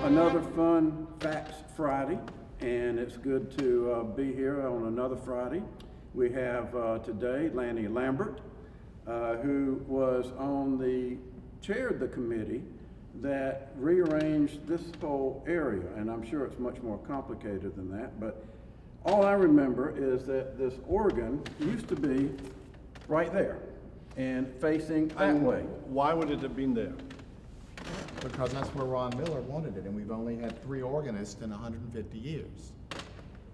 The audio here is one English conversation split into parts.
another fun Facts Friday, and it's good to be here on another Friday. We have today Lanny Lambert, who was chaired the committee that rearranged this whole area, and I'm sure it's much more complicated than that, but all I remember is that this organ used to be right there and facing that way. Why would it have been there? Because that's where Ron Miller wanted it, and we've only had 3 organists in 150 years.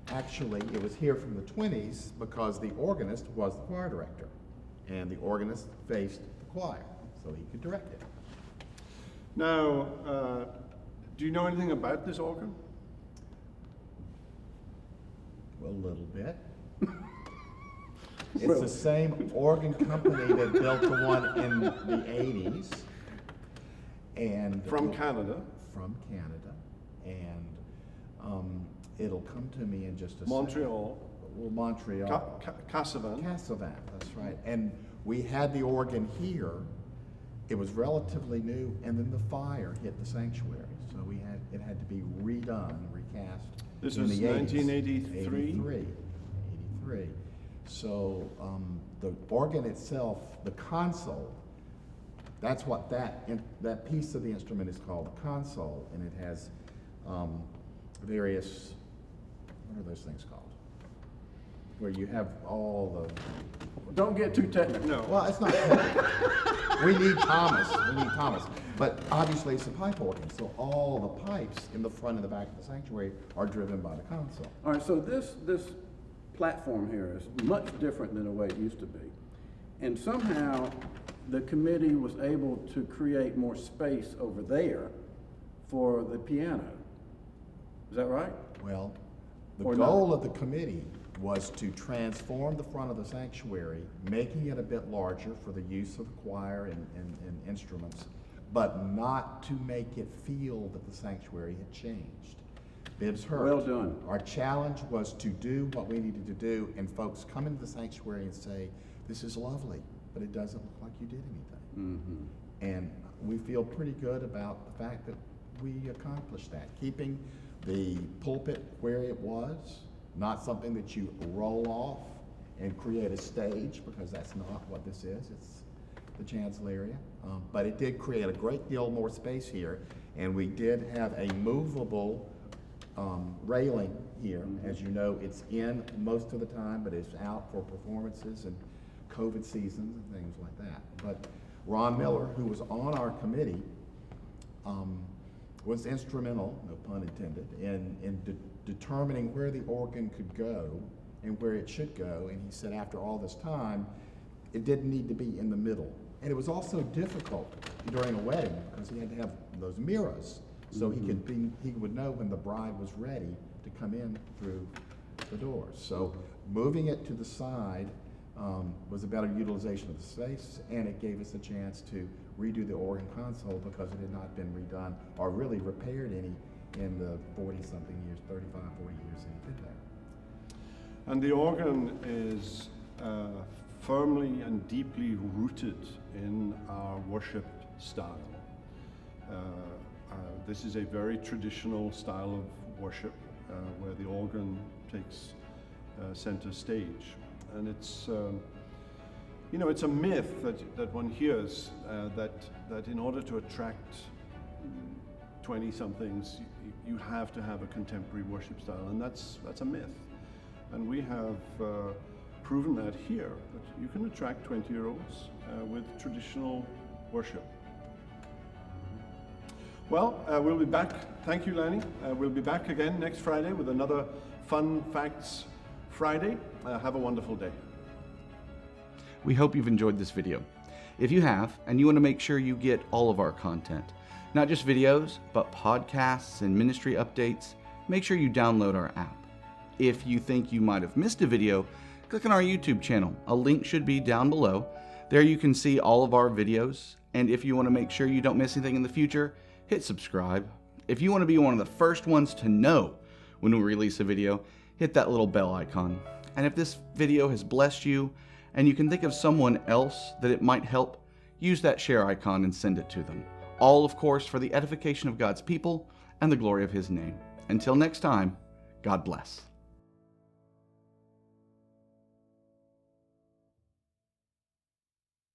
Actually, it was here from the 20s because the organist was the choir director, and the organist faced the choir, so he could direct it. Now, do you know anything about this organ? Well, a little bit. It's the same organ company that built the one in the 80s. And From Canada? From Canada. And it'll come to me in just a Montreal? second. Well, Montreal. Cassavan? Cassavan, that's right. And we had the organ here. It was relatively new, and then the fire hit the sanctuary. So it had to be redone, recast. This in was the 1983? 83. So the organ itself, the console, that's what that piece of the instrument is called, the console, and it has various, what are those things called? Where you have all the... Don't get too technical. No. Well, it's not technical. We need Thomas. But obviously it's a pipe organ, so all the pipes in the front and the back of the sanctuary are driven by the console. All right, so this platform here is much different than the way it used to be. And somehow the committee was able to create more space over there for the piano. Is that right? Well, the Or goal not? of the committee was to transform the front of the sanctuary, making it a bit larger for the use of the choir and instruments, but not to make it feel that the sanctuary had changed. Bibs hurt. Well done. Our challenge was to do what we needed to do, and folks come into the sanctuary and say, this is lovely, but it doesn't look like you did anything. Mm-hmm. And we feel pretty good about the fact that we accomplished that, keeping the pulpit where it was, not something that you roll off and create a stage, because that's not what this is. It's the chancel area. But it did create a great deal more space here, and we did have a movable railing here. Mm-hmm. As you know, it's in most of the time, but it's out for performances and COVID seasons and things like that. But Ron Miller, who was on our committee, was instrumental, no pun intended, in determining where the organ could go and where it should go. And he said after all this time, it didn't need to be in the middle. And it was also difficult during a wedding because he had to have those mirrors so he would know when the bride was ready to come in through the doors. So moving it to the side was a better utilization of the space, and it gave us a chance to redo the organ console because it had not been redone or really repaired any in the 40-something years, 35, 40 years that he did that. And the organ is firmly and deeply rooted in our worship style. This is a very traditional style of worship where the organ takes center stage. And it's, it's a myth that one hears that in order to attract 20-somethings, you have to have a contemporary worship style, and that's a myth. And we have proven that here, that you can attract 20-year-olds with traditional worship. Well, we'll be back. Thank you, Lanny. We'll be back again next Friday with another Fun Facts Friday. Have a wonderful day. We hope you've enjoyed this video. If you have, and you want to make sure you get all of our content, not just videos, but podcasts and ministry updates, make sure you download our app. If you think you might have missed a video, click on our YouTube channel. A link should be down below. There you can see all of our videos, and if you want to make sure you don't miss anything in the future, hit subscribe. If you want to be one of the first ones to know when we release a video, hit that little bell icon. And if this video has blessed you, and you can think of someone else that it might help, use that share icon and send it to them. All, of course, for the edification of God's people and the glory of his name. Until next time, God bless.